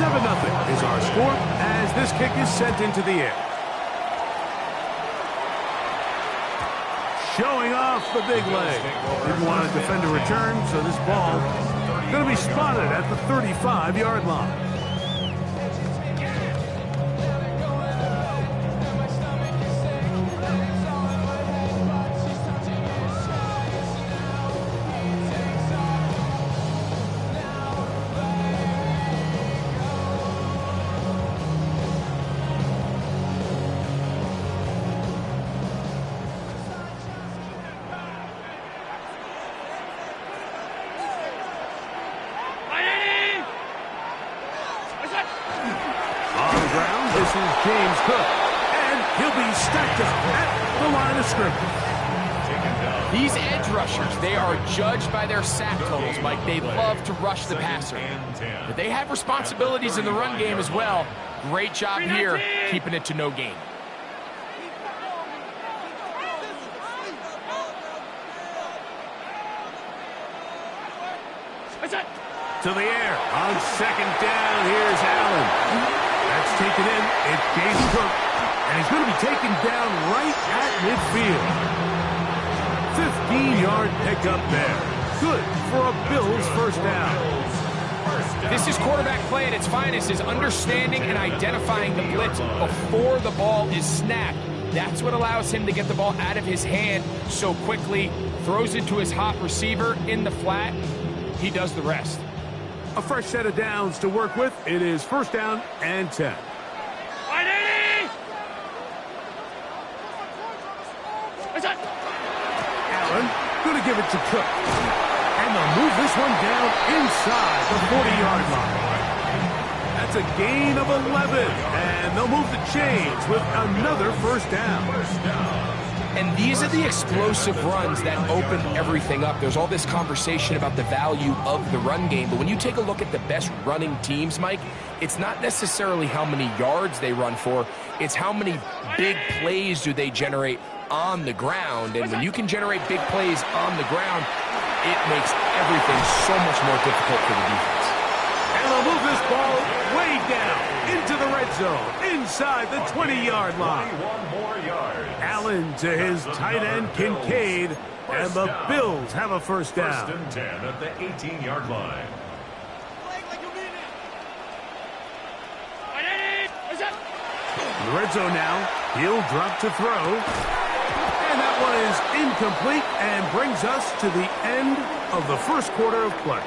7-0 is our score as this kick is sent into the air. Showing off the big leg. Didn't want to defend a return, so this ball is going to be spotted at the 35-yard line. These edge rushers, they are judged by their sack totals, Mike. They love to rush the passer. But they have responsibilities in the run game as well. Great job here, keeping it to no gain. To the air. On second down, here's Allen. That's taken in. It's James Cook. And he's going to be taken down right at midfield. 15-yard pickup there. Good for a Bills first down. This is quarterback play at its finest, is understanding and identifying the blitz before the ball is snapped. That's what allows him to get the ball out of his hand so quickly, throws it to his hot receiver in the flat. He does the rest. A fresh set of downs to work with. It is first down and 10. Allen going to give it to Cook. And they'll move this one down inside the 40-yard line. That's a gain of 11. And they'll move the chains with another first down. And these are the explosive runs that open everything up. There's all this conversation about the value of the run game, but when you take a look at the best running teams, Mike, it's not necessarily how many yards they run for, it's how many big plays do they generate on the ground. And when you can generate big plays on the ground, it makes everything so much more difficult for the defense. And they'll move this ball way down into the red zone, inside the 20-yard line. Allen to his tight end, Kincaid, and the Bills have a first down. First and 10 at the 18-yard line. In the red zone now, he'll drop to throw. And that one is incomplete and brings us to the end of the first quarter of play.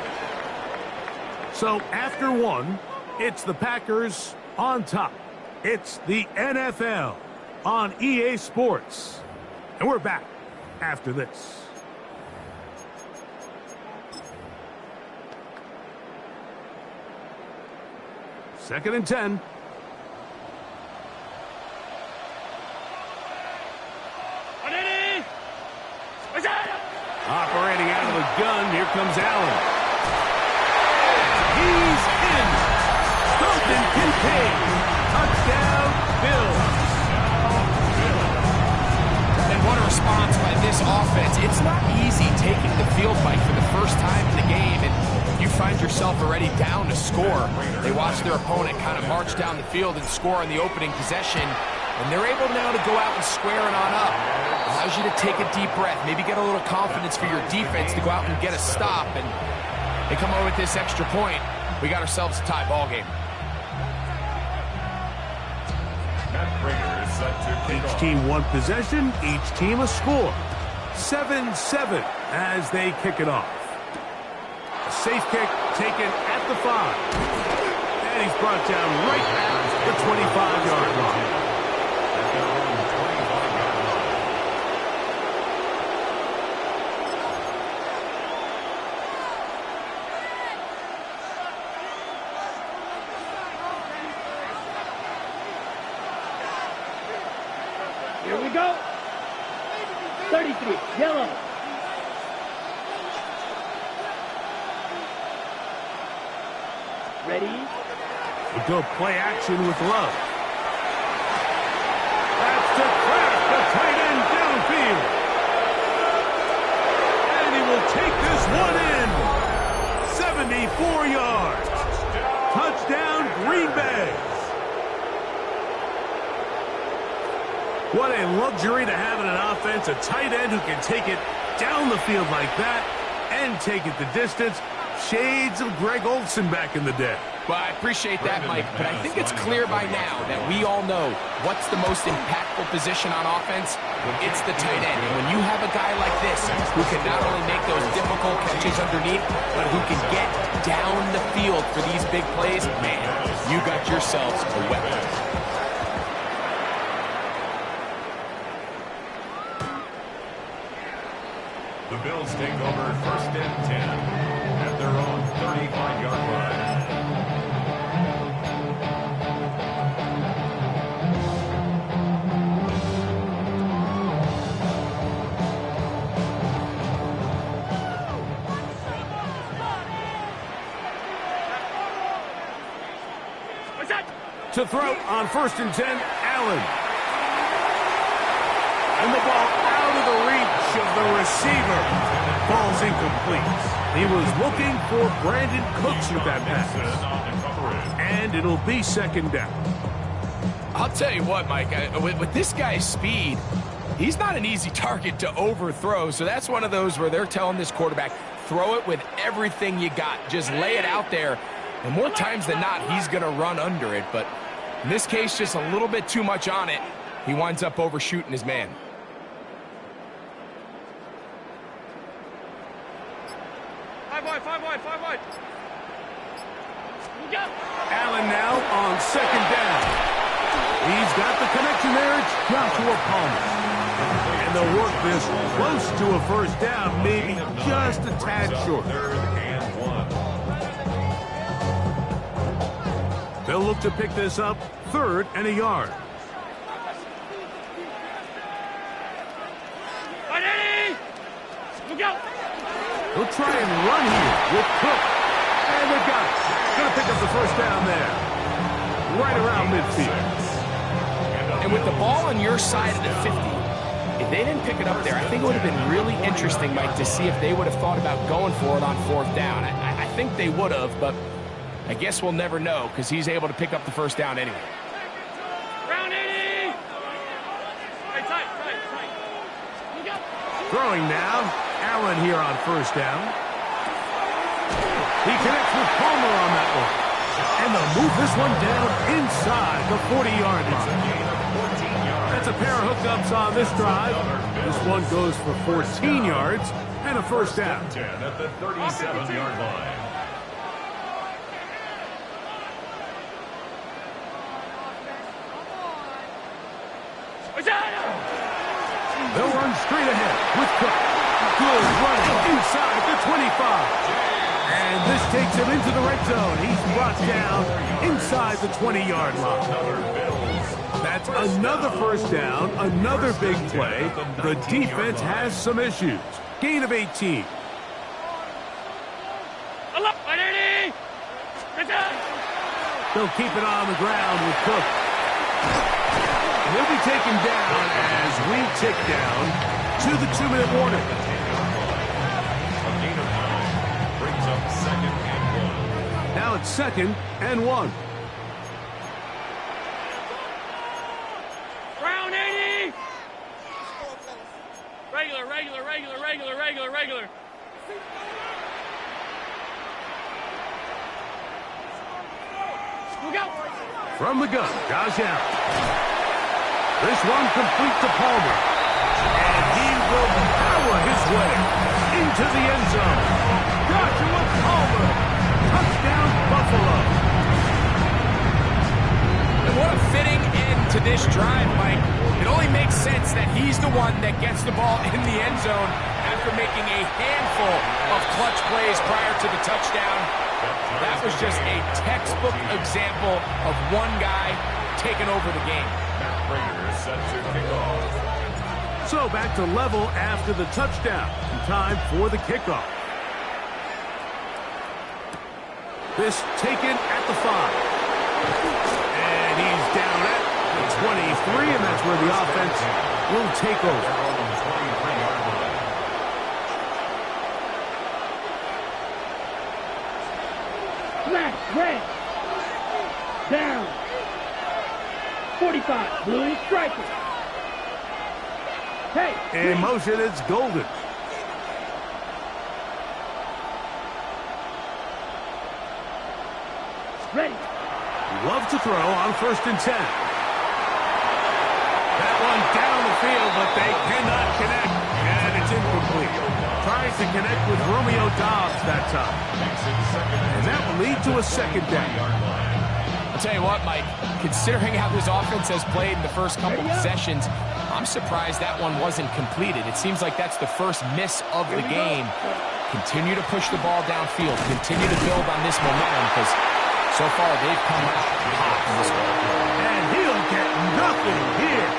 So after one, it's the Packers on top. It's the NFL on EA Sports. And we're back after this. Second and 10. Operating out of the gun, here comes Allen. He's in. Dalton Kincaid. Touchdown, Bills. And what a response by this offense. It's not easy taking the field, Mike, for the first time in the game, and you find yourself already down to score. They watch their opponent kind of march down the field and score on the opening possession, and they're able now to go out and square it on up. Allows you to take a deep breath, maybe get a little confidence for your defense to go out and get a stop, and they come over with this extra point. We got ourselves a tie ball game. Each team one possession, each team a score. 7-7 as they kick it off. A safe kick taken at the 5. And he's brought down right at the 25-yard line. Here we go. 33, yellow. Ready? We go play action with Love. That's to Kraft, the tight end downfield. And he will take this one in. 74 yards. Touchdown, Green Bay. What a luxury to have in an offense, a tight end who can take it down the field like that and take it the distance. Shades of Greg Olsen back in the day. Well, I appreciate that, Mike, but I think it's clear by now that we all know what's the most impactful position on offense. It's the tight end. And when you have a guy like this who can not only make those difficult catches underneath, but who can get down the field for these big plays, man, you got yourselves a weapon. The Bills take over 1st and 10 at their own 35-yard line. To throw on 1st and 10, Allen. And the ball out of the reach of the receiver. Ball's incomplete. He was looking for Brandon Cooks with that pass. And it'll be 2nd down. I'll tell you what, Mike, with this guy's speed, he's not an easy target to overthrow. So that's one of those where they're telling this quarterback, throw it with everything you got. Just lay it out there. And more times than not, he's going to run under it. But in this case, just a little bit too much on it. He winds up overshooting his man. Five wide. Allen now on 2nd down. He's got the connection there. It's Joshua Palmer. And they'll work this close to a 1st down, maybe just a tad short. 3rd and 1. They'll look to pick this up 3rd and a yard. He'll try and run here with Cook. And they got it. Going to pick up the 1st down there. Right around midfield. And with the ball on your side of the 50, if they didn't pick it up there, I think it would have been really interesting, Mike, to see if they would have thought about going for it on 4th down. I think they would have, but I guess we'll never know because he's able to pick up the 1st down anyway. Round 80. Tight. Throwing now. Allen here on 1st down. He connects with Palmer on that one. And they'll move this one down inside the 40-yard line. That's a pair of hookups on this drive. This one goes for 14 yards and a 1st down. 10 at the 37-yard line. They'll run straight ahead with Cook. Good running inside the 25. And this takes him into the red zone. He's brought down inside the 20-yard line. That's another 1st down, another big play. The defense has some issues. Gain of 18. They'll keep it on the ground with Cook. He'll be taken down as we tick down to the 2-minute warning. A gain of 9 brings up 2nd and 1. Now it's 2nd and 1. Round 80. Regular. Look out. From the gun, Josh Allen. This one complete to Palmer. And he will power his way into the end zone. Joshua Palmer. Touchdown, Buffalo. And what a fitting end to this drive, Mike. It only makes sense that he's the one that gets the ball in the end zone after making a handful of clutch plays prior to the touchdown. That was just a textbook example of one guy taking over the game. Set to kick off. So back to level after the touchdown. Time for the kickoff. This taken at the 5. And he's down at the 23, and that's where the offense will take over. Down. 45. Blue striker. Hey. In motion, it's Golden. Ready. Love to throw on 1st and 10. That one down the field, but they cannot connect. And it's incomplete. Tries to connect with Romeo Dobbs that time. And that will lead to a 2nd down. I'll tell you what, Mike, considering how this offense has played in the first couple possessions, I'm surprised that one wasn't completed. It seems like that's the first miss of the game. Continue to push the ball downfield. Continue to build on this momentum because so far they've come out hot in this one. And he'll get nothing here.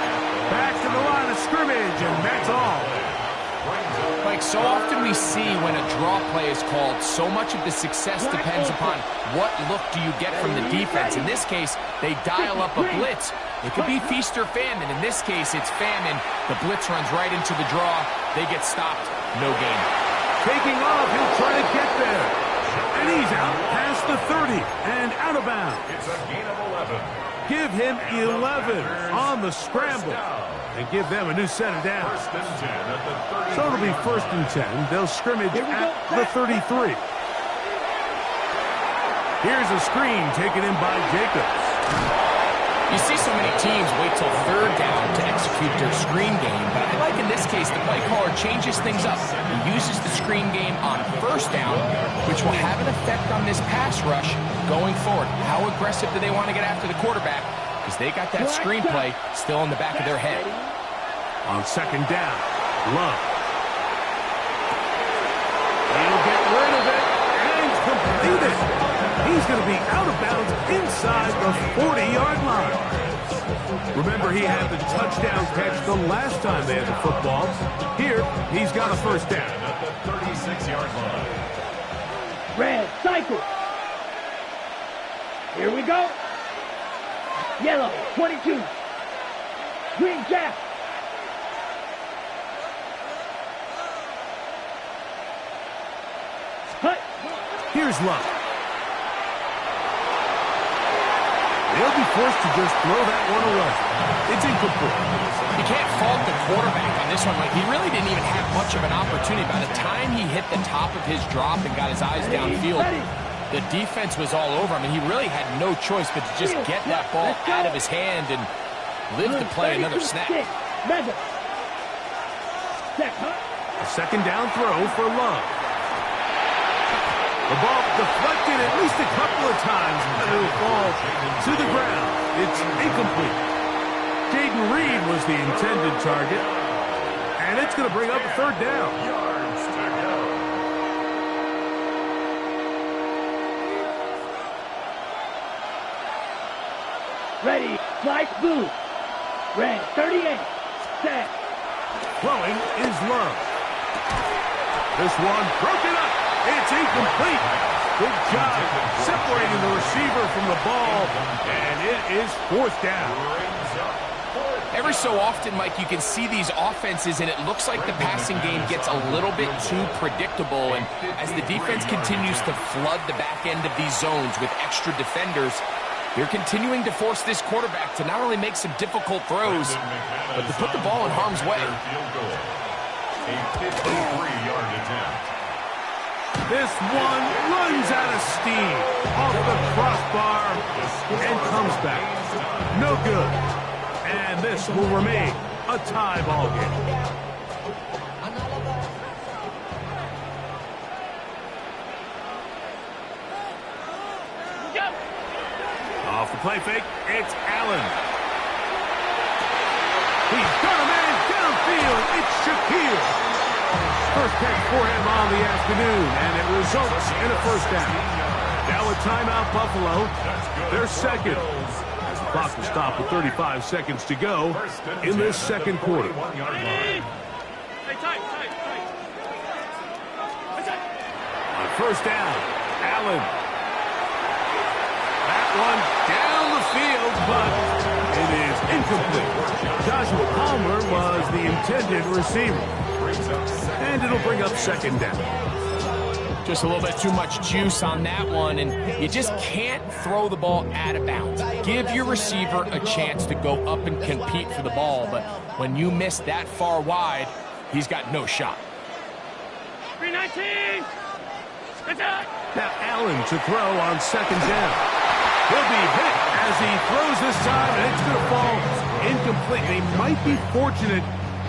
Back to the line of scrimmage, and that's all. Like, so often we see when a draw play is called, so much of the success depends upon what look do you get from the defense. In this case, they dial up a blitz. It could be feast or famine. In this case, it's famine. The blitz runs right into the draw. They get stopped. No gain. Taking off, he'll try to get there. And he's out past the 30 and out of bounds. It's a gain of 11. Give him 11 on the scramble and give them a new set of downs. 1st and 10 at the 33. So it'll be 1st and 10. They'll scrimmage at the 33. Here's a screen taken in by Jacobs. You see so many teams wait till 3rd down to execute their screen game, but I like in this case the play caller changes things up. He uses the screen game on 1st down, which will have an effect on this pass rush going forward. How aggressive do they want to get after the quarterback? Because they got that screenplay still in the back of their head. On 2nd down, Love. He'll get rid of it and complete it. He's going to be out of bounds inside the 40-yard line. Remember, he had the touchdown catch the last time they had the football. Here, he's got a 1st down. At the 36-yard line. Red cycle. Here we go. Yellow, 22. Green cap. Hut. Here's Love. They'll be forced to just throw that one away. It's incomplete. You can't fault the quarterback on this one. Like, he really didn't even have much of an opportunity. By the time he hit the top of his drop and got his eyes downfield, the defense was all over him, and he really had no choice but to just get that ball out of his hand and live to play another snap. A 2nd down throw for Love. The ball deflected at least a couple of times, and it'll fall to the ground. It's incomplete. Jaden Reed was the intended target, and it's going to bring up a 3rd down. Yards to go. Ready. Slice blue. Red 38. Set. Throwing is Love. This one broken up. It's incomplete. Good job separating the receiver from the ball, and it is 4th down. Every so often, Mike, you can see these offenses, and it looks like the passing game gets a little bit too predictable. And as the defense continues to flood the back end of these zones with extra defenders, they're continuing to force this quarterback to not only make some difficult throws, but to put the ball in harm's way. A 53-yard attempt. This one runs out of steam off the crossbar and comes back. No good. And this will remain a tie ball game. Off the play fake, it's Allen. He's got a man downfield. It's Shaquille. First catch for him on the afternoon, and it results in a 1st down. Now a timeout, Buffalo. They're 2nd. Clock will stop with 35 seconds to go in this 2nd quarter. Hey, tight. On 1st down, Allen. That one down the field, but it is incomplete. Joshua Palmer was the intended receiver. And it'll bring up 2nd down. Just a little bit too much juice on that one, and you just can't throw the ball out of bounds. Give your receiver a chance to go up and compete for the ball, but when you miss that far wide, he's got no shot. 319. Now Allen to throw on second down. He'll be hit as he throws this time, and it's going to fall incomplete. They might be fortunate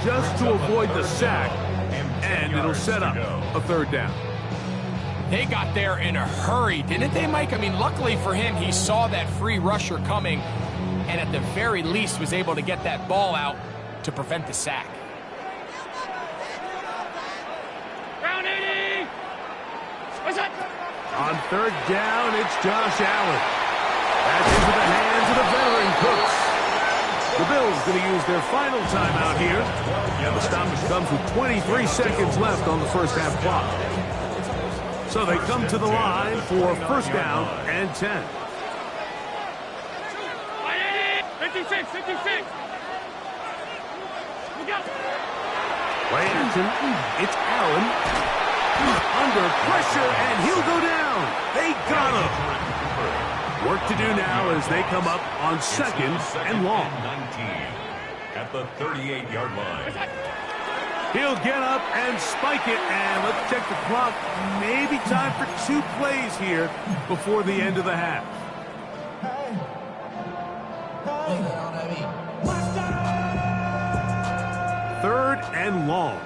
just to avoid the sack, and it'll set up a third down. They got there in a hurry, didn't they, Mike? I mean, luckily for him, he saw that free rusher coming, and at the very least was able to get that ball out to prevent the sack. Round 80. What's that? On third down, it's Josh Allen. That's into the hands of the veteran Cooks. The Bills going to use their final timeout here, and the stoppage comes with 23 seconds left on the first half clock. So they come to the line for first down and 10. 56, 56. We got Play action. It's Allen. Under pressure, and he'll go down. They got him. Work to do now as they come up on second and long. 19 at the 38-yard line. He'll get up and spike it, and let's check the clock. Maybe time for 2 plays here before the end of the half. Third and long.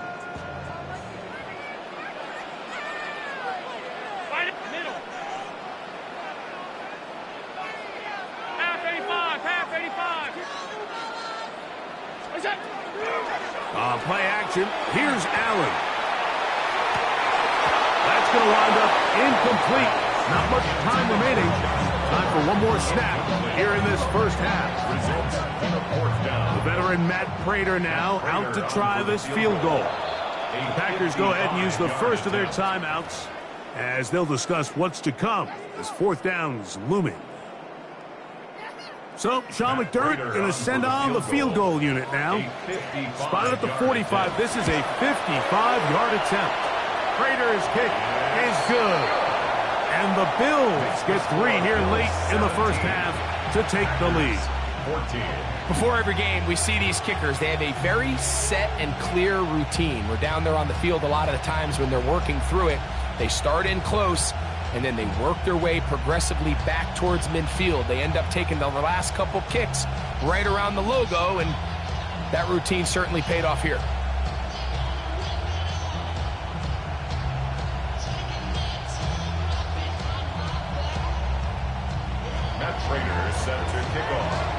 middle. Half 85, half 85. What's that? Play action. Here's Allen. That's going to wind up incomplete. Not much time remaining. Time for one more snap here in this first half. Results in a fourth down. The veteran Matt Prater now out to try this field goal. The Packers go ahead and use the first of their timeouts as they'll discuss what's to come as fourth down's looming. So, Sean McDermott going to send on the field goal unit now. Spotted at the 45. This is a 55-yard attempt. Prater's kick is good. And the Bills get 3 here late in the first half to take the lead. 14. Before every game, we see these kickers. They have a very set and clear routine. We're down there on the field a lot of the times when they're working through it. They start in close, and then they work their way progressively back towards midfield. They end up taking the last couple kicks right around the logo, and that routine certainly paid off here. Matt Prater is set to kick off.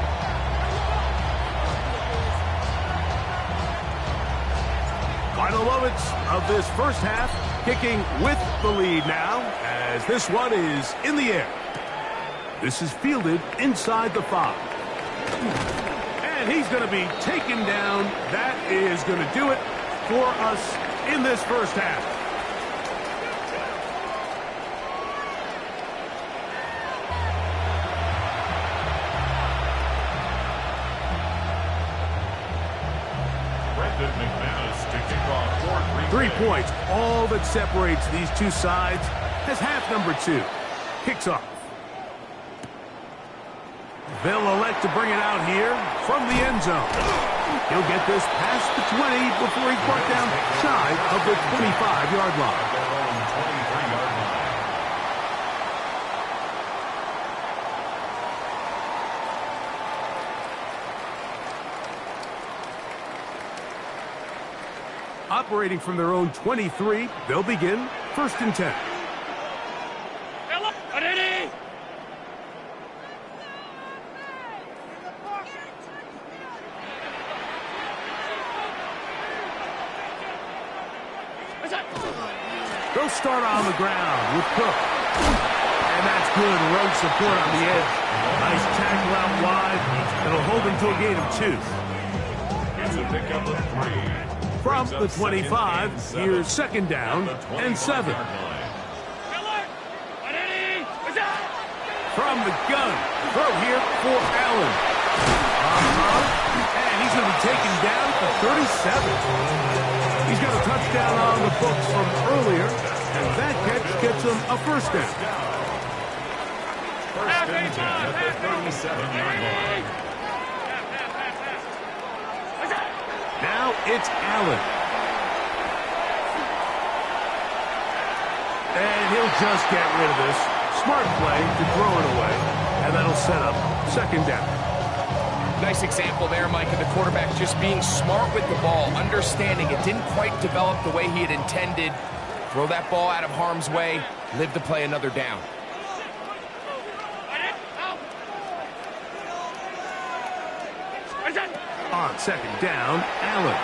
Final moments of this first half, kicking with the lead now, as this one is in the air. This is fielded inside the 5. And he's going to be taken down. That is going to do it for us in this first half. McManus to kick off for 3 points, all that separates these two sides, as half number 2 kicks off. They'll elect to bring it out here from the end zone. He'll get this past the 20 before he's brought down shy of the 25-yard line. their own 23-yard line. Operating from their own 23, they'll begin first and 10. Hello, ready? What's that? They'll start on the ground with Cook. And that's good road support on the edge. Nice tackle out wide. It'll hold him to a gain of 2. It's a pickup of 3. From the 25, here's second down and 7. From the gun, throw here for Allen. And he's going to be taken down at the 37. He's got a touchdown on the books from earlier, and that catch gets them a first down. First and 10 at the 37-yard line. Now it's Allen. And he'll just get rid of this. Smart play to throw it away. And that'll set up second down. Nice example there, Mike, of the quarterback just being smart with the ball, understanding it didn't quite develop the way he had intended. Throw that ball out of harm's way, live to play another down. On second down, Allen.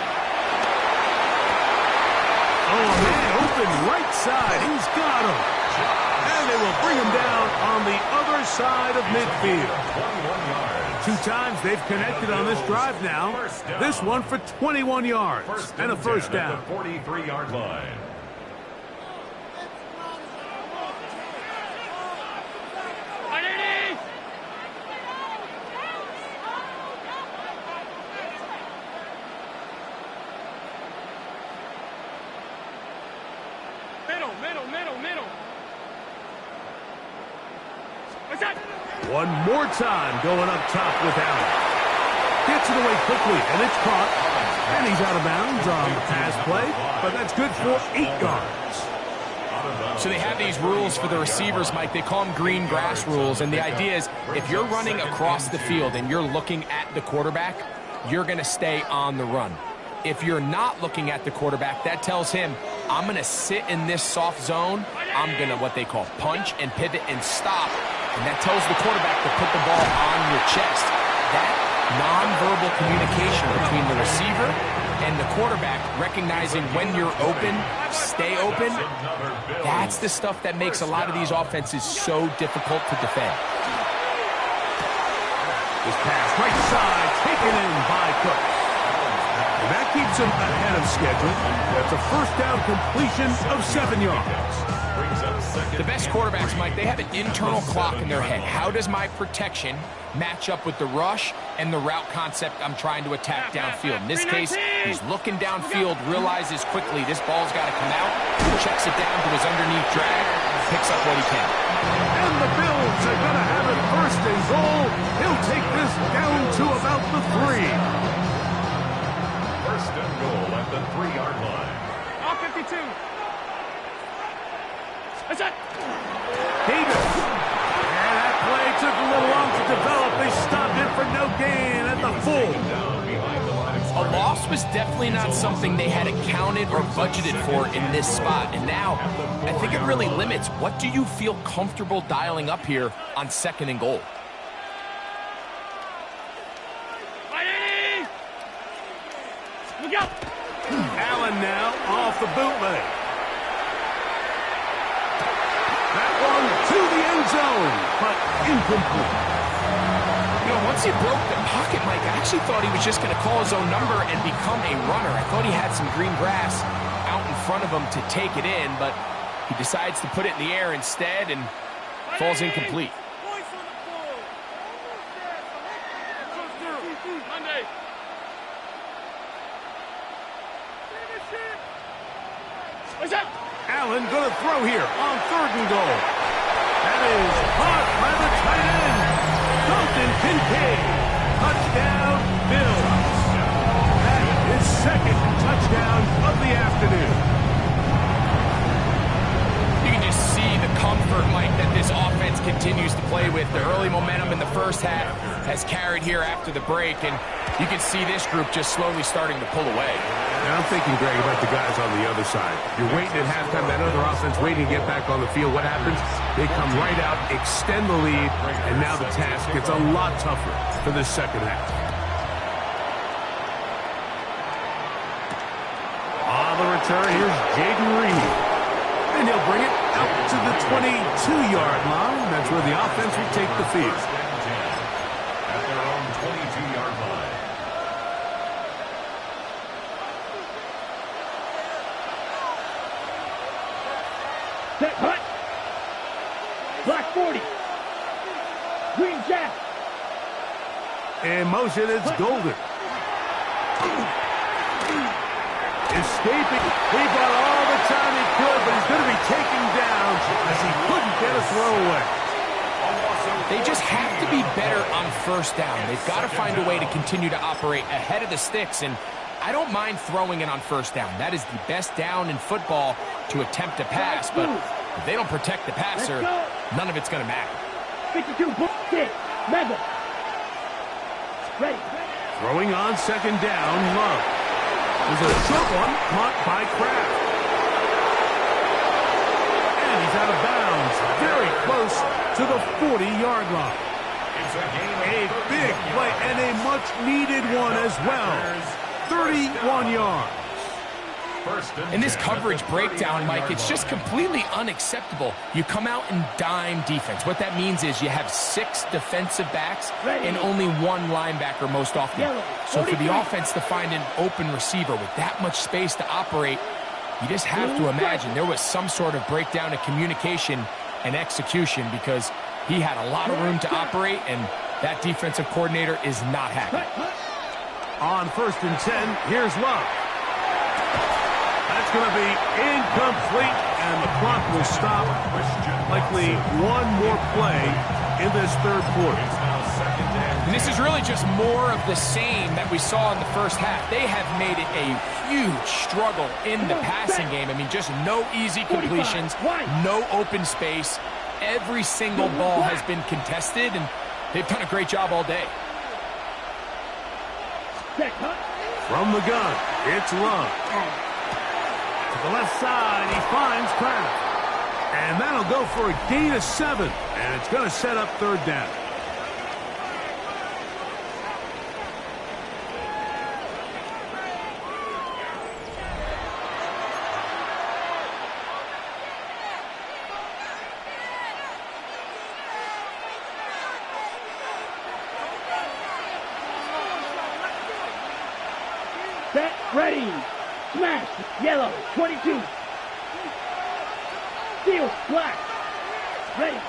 Oh, man, open right side. He's got him. And they will bring him down on the other side of midfield. 21 yards. 2 times they've connected on this drive now. This one for 21 yards and a first down. At the 43-yard line. Middle. One more time going up top with Allen. Gets it away quickly, and it's caught. And he's out of bounds on the pass play, but that's good for 8 yards. So they have these rules for the receivers, Mike. They call them green grass rules, and the idea is if you're running across the field and you're looking at the quarterback, you're going to stay on the run. If you're not looking at the quarterback, that tells him, I'm going to sit in this soft zone. I'm going to what they call punch and pivot and stop. And that tells the quarterback to put the ball on your chest. That nonverbal communication between the receiver and the quarterback, recognizing when you're open, stay open, that's the stuff that makes a lot of these offenses so difficult to defend. This pass right side taken in by Cook. And that keeps him ahead of schedule. That's a first down completion of 7 yards. The best quarterbacks, Mike, they have an internal clock in their head. How does my protection match up with the rush and the route concept I'm trying to attack downfield? In this case, he's looking downfield, realizes quickly this ball's got to come out, checks it down to his underneath drag, picks up what he can. And the Bills are going to have it first and goal. He'll take this down to about the 3. First and goal at the 3-yard line. All 52. That's it. Davis. And that play took a little long to develop. They stopped it for no gain at the full. A loss was definitely not something they had accounted or budgeted for in this spot. And now, I think it really limits what do you feel comfortable dialing up here on second and goal. Look out. Allen now off the bootleg. That one to the end zone, but incomplete. You know, once he broke the pocket, Mike, I actually thought he was just going to call his own number and become a runner. I thought he had some green grass out in front of him to take it in, but he decides to put it in the air instead and falls incomplete. Monday. What's that? Allen going to throw here on third and goal. That is caught by the tight end, Dalton Kincaid. Touchdown, Bills. That is second touchdown of the afternoon. You can just see the comfort, Mike, that this offense continues to play with. The early momentum in the first half has carried here after the break, and you can see this group just slowly starting to pull away. And I'm thinking, Greg, about the guys on the other side. You're waiting at halftime, that other offense waiting to get back on the field. What happens? They come right out, extend the lead, and now the task gets a lot tougher for this second half. On the return, here's Jaden Reed. And he'll bring it out to the 22-yard line. That's where the offense will take the field. At their own 22-yard line. Set hut. Black 40. Green jack. In motion, it's Golden. Escaping. He got all the time he could, but he's going to be taken down as he couldn't get a throw away. They just have to be better on first down. They've got to find a way to continue to operate ahead of the sticks, and I don't mind throwing it on first down. That is the best down in football to attempt to pass, but if they don't protect the passer, none of it's going to matter. 52, hit, Madden. Ready. Throwing on second down, Love. There's a short one, caught by Kraft. And he's out of bounds, very close to the 40-yard line. A big play and a much-needed one as well. 31 yards. In this coverage breakdown, Mike, it's just completely unacceptable. You come out in dime defense. What that means is you have 6 defensive backs and only 1 linebacker most often. So for the offense to find an open receiver with that much space to operate, you just have to imagine there was some sort of breakdown in communication and execution, because he had a lot of room to operate, and that defensive coordinator is not happy. On 1st and 10, here's Love. That's going to be incomplete, and the clock will stop. Likely one more play in this third quarter. And this is really just more of the same that we saw in the first half. They have made it a huge struggle in the passing game. I mean, just no easy completions, no open space. Every single ball has been contested, and they've done a great job all day. From the gun, it's Love. To the left side, he finds Kraft. And that'll go for a gain of 7. And it's going to set up third down. Set, ready. Smash, yellow, 22. Steel, black. Ready.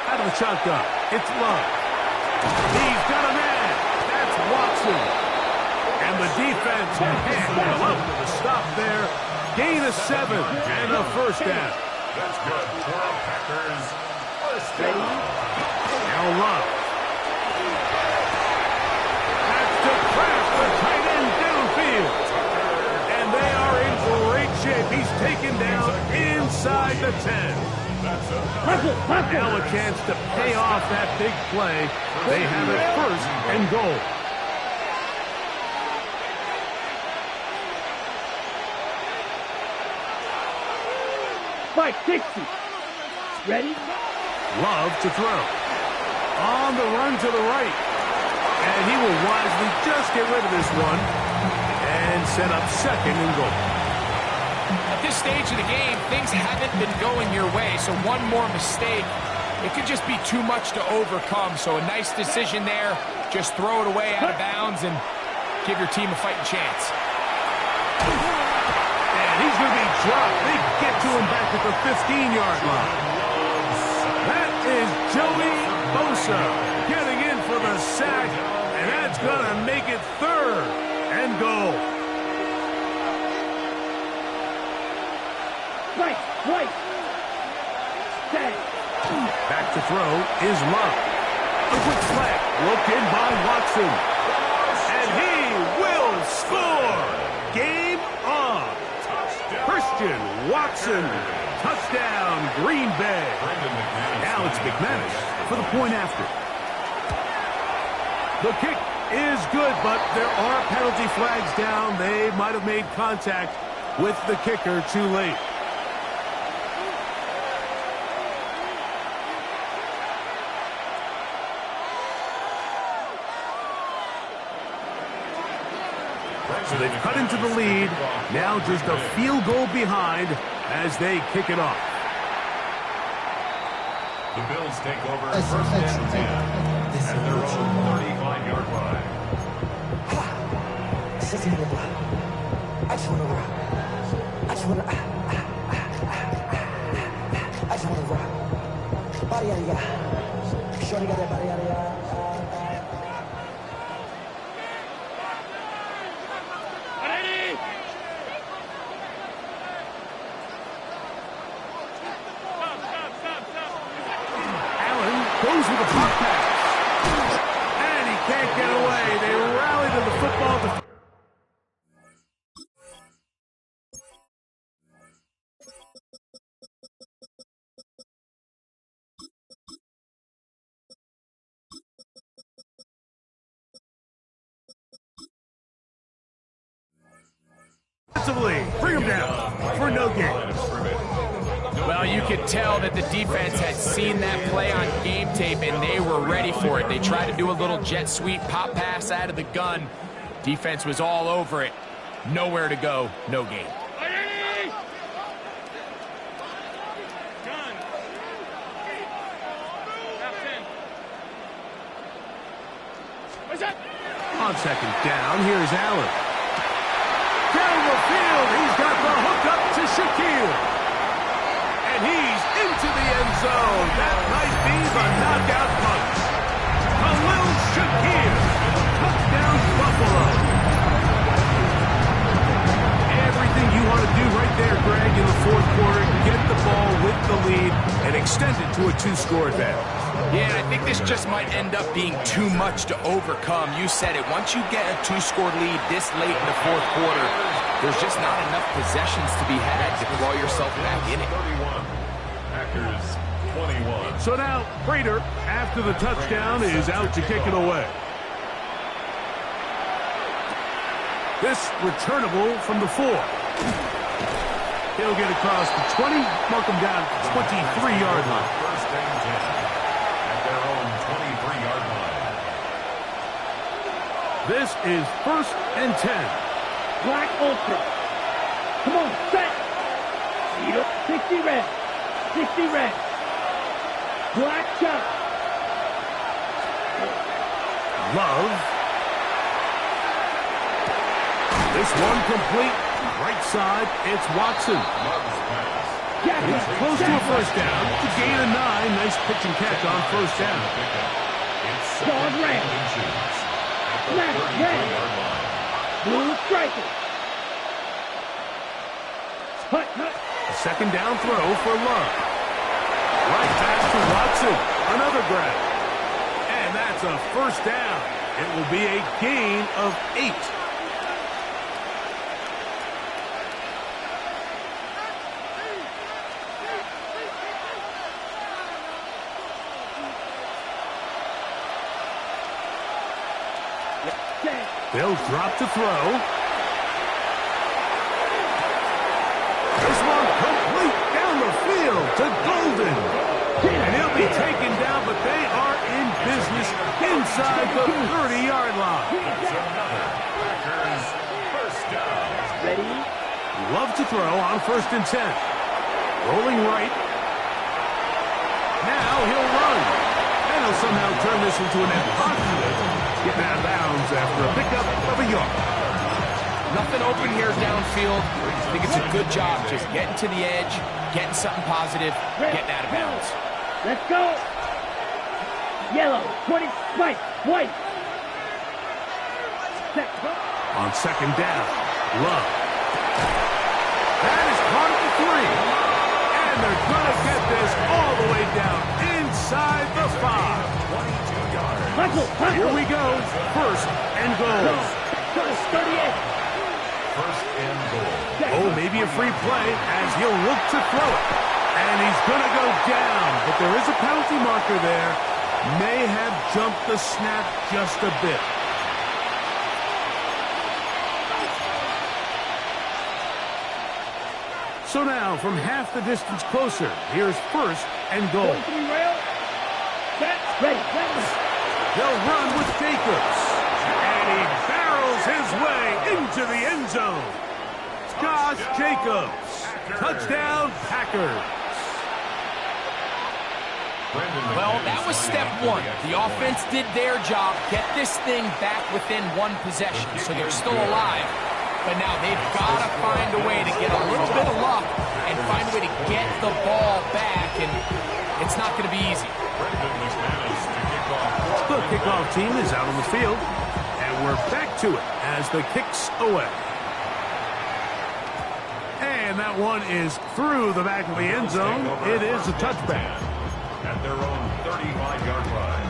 Out of the shotgun, it's Love. He's got a man. That's Watson. And the defense can't love to the stop there. Gain of 7 and a first down. That's good for the Packers. First down. Now Love. That's to Kraft, the tight end downfield. And they are in great shape. He's taken down inside the 10. Now a chance to pay off that big play. They have it 1st and goal. Spike 60. Ready? Love to throw. On the run to the right. And he will wisely just get rid of this one and set up 2nd and goal. At this stage of the game, things haven't been going your way, so one more mistake, it could just be too much to overcome. So a nice decision there. Just throw it away out of bounds and give your team a fighting chance. And he's going to be dropped. They get to him back at the 15-yard line. That is Joey Bosa getting in for the sack, and that's going to make it 3rd and goal. Right. Back to throw is Love. A quick flag, looked in by Watson. And he will score. Game on. Christian Watson. Touchdown, Green Bay. Now it's McManus for the point after. The kick is good, but there are penalty flags down. They might have made contact with the kicker too late. So they've cut into the lead. Now just a field goal behind as they kick it off. The Bills take over 1st and 10 at their own 35-yard line. I just want to rock. Body out of ya. Shorty got that body out of ya. Goes with a pop pass. And he can't get away. They rally to the football. Bring him down for no gain. Well, you could tell that the defense had seen that play on game tape, and they were ready for it. They tried to do a little jet sweep pop pass out of the gun. Defense was all over it. Nowhere to go, no gain. On second down, here's Allen. Down the field, he's got the hook up to Shaquille. And he's into the end zone. That might be the knockout punch. Khalil Shaquille. Touchdown, Buffalo. Everything you want to do right there, Greg, in the fourth quarter. Get the ball with the lead and extend it to a two-score advantage. Yeah, and I think this just might end up being too much to overcome. You said it. Once you get a two-score lead this late in the fourth quarter, there's just not enough possessions to be had to claw yourself back in it. 31. Packers 21. So now, Prater, after the touchdown, is out to kick it away. This returnable from the 4. He'll get across the 20, mark him down 23-yard line. First and 10 at their own 23-yard line. This is first and 10. Black ultra. Come on, set. 60 red. 60 red. Black chop. Love. This one complete. Right side, it's Watson. He's close to a first down. To gain a 9. Nice pitch and catch on first down. Dog red. Black red. Blue striker. Hut, hut. A second down throw for Love. Right pass to Watson. Another grab. And that's a first down. It will be a gain of 8. They'll drop to throw. This one complete down the field to Golden. And he'll be taken down, but they are in business inside the 30-yard line. Packers first down. Ready? Love to throw on first and 10. Rolling right. Now he'll run. And he'll somehow turn this into an impossible. Getting out of bounds after a pickup of a yard. Nothing open here downfield. I think it's a good job just getting to the edge, getting something positive, getting out of bounds. Let's go. Yellow, 20, white, white. Set. On second down, Love. That is caught at the 3. And they're going to get this all the way down inside the 5. Hustle, hustle. Here we go. First and goal. 38. First and goal. Oh, maybe a free play as he'll look to throw it. And he's going to go down. But there is a penalty marker there. May have jumped the snap just a bit. So now, from half the distance closer, here's first and goal. Set. Ready. They'll run with Jacobs. And he barrels his way into the end zone. Josh Jacobs. Touchdown, Packers. Well, that was step 1. The offense did their job, get this thing back within one possession, so they're still alive. But now they've got to find a way to get a little bit of luck and find a way to get the ball back, and it's not going to be easy. The kickoff team is out on the field, and we're back to it as the kick's away. And that one is through the back of the end zone. It is a touchback. At their own 35-yard line.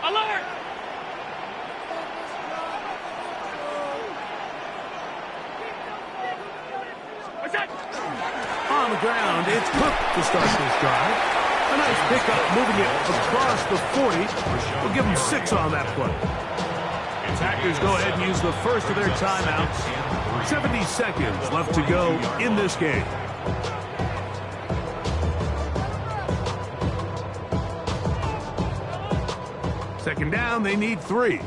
Alert! What's that? On the ground, it's Cook to start this drive. A nice pickup moving it across the 40. We'll give them 6 on that play. Packers go ahead and use the first of their timeouts. 70 seconds left to go in this game. Second down, they need 3.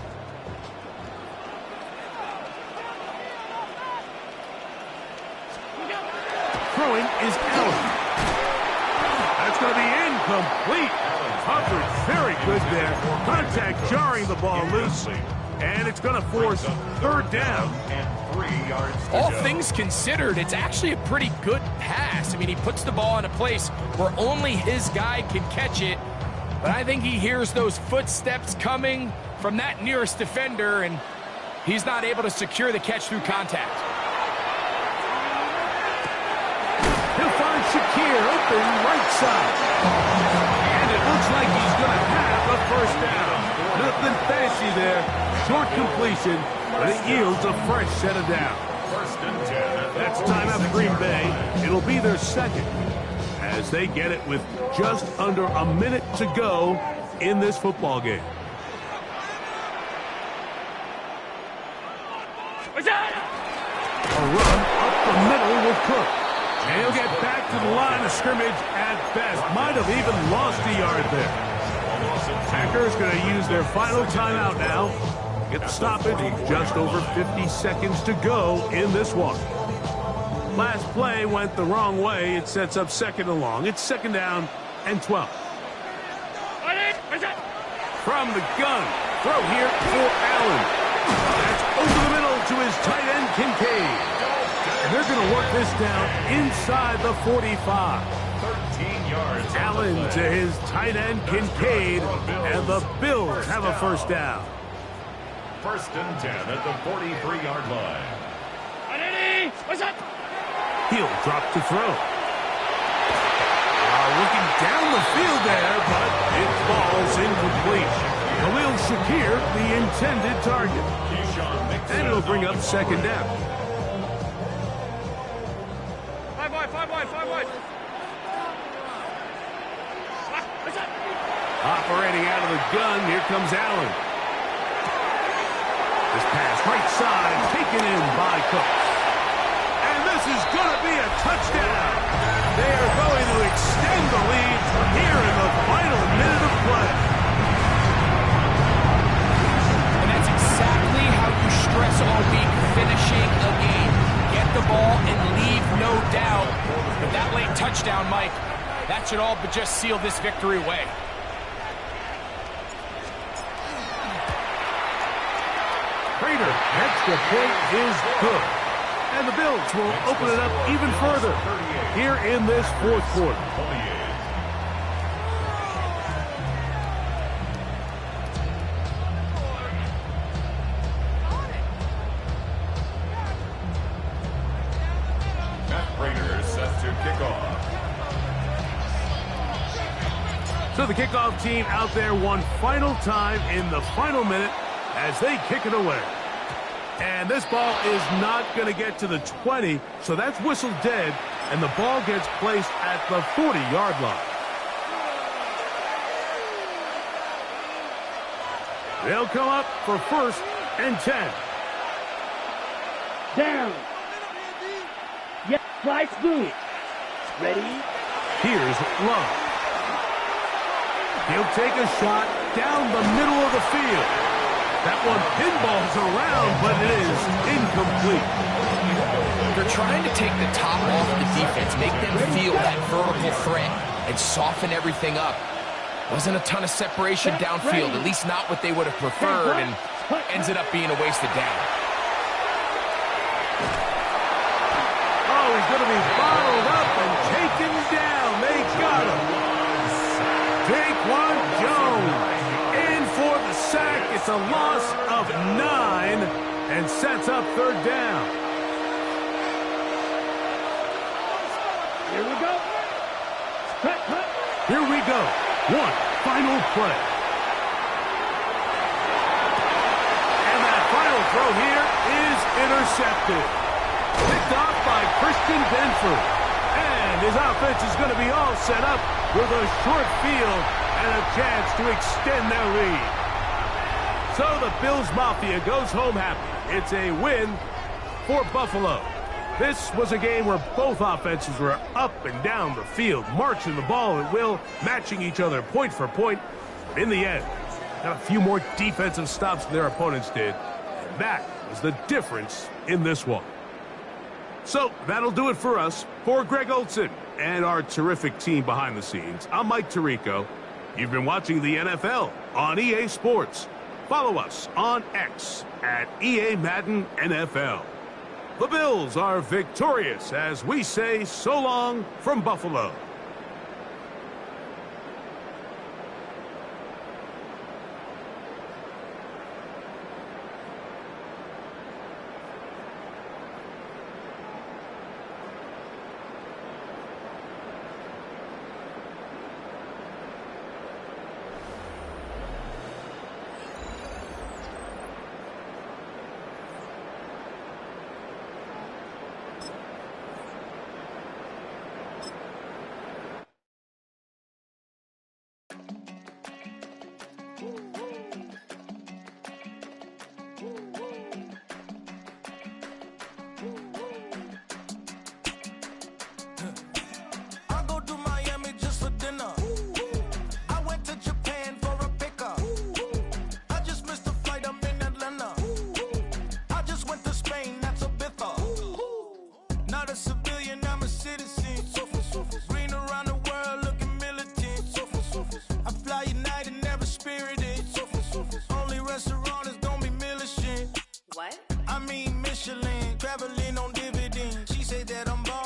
Throwing is Allen. That's going to be incomplete. Coverage very good there. Contact jarring the ball loose. And it's going to force third down. And 3 yards to All go. things considered, it's actually a pretty good pass. I mean, he puts the ball in a place where only his guy can catch it. But I think he hears those footsteps coming from that nearest defender, and he's not able to secure the catch through contact. He'll find Shakir open right side. And it looks like he's going to have a first down. Nothing fancy there. Short completion, but it yields a fresh set of downs. First and 10. That's timeout for Green Bay. It'll be their second as they get it with just under a minute to go in this football game. What's that? A run up the middle with Cook. And he'll get back to the line of scrimmage at best. Might have even lost a yard there. Packers going to use their final timeout now. Get the stoppage. Just over 50 seconds to go in this one. Last play went the wrong way. It sets up second and long. It's second down and 12. What's that? From the gun. Throw here for Allen. That's over the middle to his tight end, Kincaid. And they're going to work this down inside the 45. 13 yards. Allen to his tight end, Kincaid. And the Bills have a first down. First and 10 at the 43-yard line. What's that? He'll drop to throw. Looking down the field there, but it falls incomplete. Khalil Shakir, the intended target. And it'll bring up second down. 5 wide. What's that? Operating out of the gun, here comes Allen. This pass right side, taken in by Cook. And this is going to be a touchdown. They are going to extend the lead here in the final minute of play. And that's exactly how you stress all week finishing a game. Get the ball and leave no doubt. But that late touchdown, Mike, that should all but just seal this victory away. Prater, extra point is good. And the Bills will open it up even further here in this fourth quarter. Matt Prater set to kick off. So the kickoff team out there one final time in the final minute as they kick it away. And this ball is not going to get to the 20, so that's whistled dead, and the ball gets placed at the 40-yard line. They'll come up for first and 10. Down. Yes, slice move. Ready? Here's Love. He'll take a shot down the middle of the field. That one pinballs around, but it is incomplete. They're trying to take the top off the defense, make them feel that vertical threat, and soften everything up. Wasn't a ton of separation downfield, at least not what they would have preferred, and ends it up being a wasted down. Oh, he's going to be bottled up and taken down. They got him. Big That's a loss of 9 and sets up third down. Here we go. Cut, cut. Here we go. One final play. And that final throw here is intercepted. Picked off by Christian Benford. And his offense is going to be all set up with a short field and a chance to extend their lead. So the Bills Mafia goes home happy. It's a win for Buffalo. This was a game where both offenses were up and down the field, marching the ball at will, matching each other point for point. In the end, got a few more defensive stops than their opponents did. And that was the difference in this one. So that'll do it for us. For Greg Olson and our terrific team behind the scenes, I'm Mike Tirico. You've been watching the NFL on EA Sports. Follow us on X at EA Madden NFL. The Bills are victorious as we say so long from Buffalo.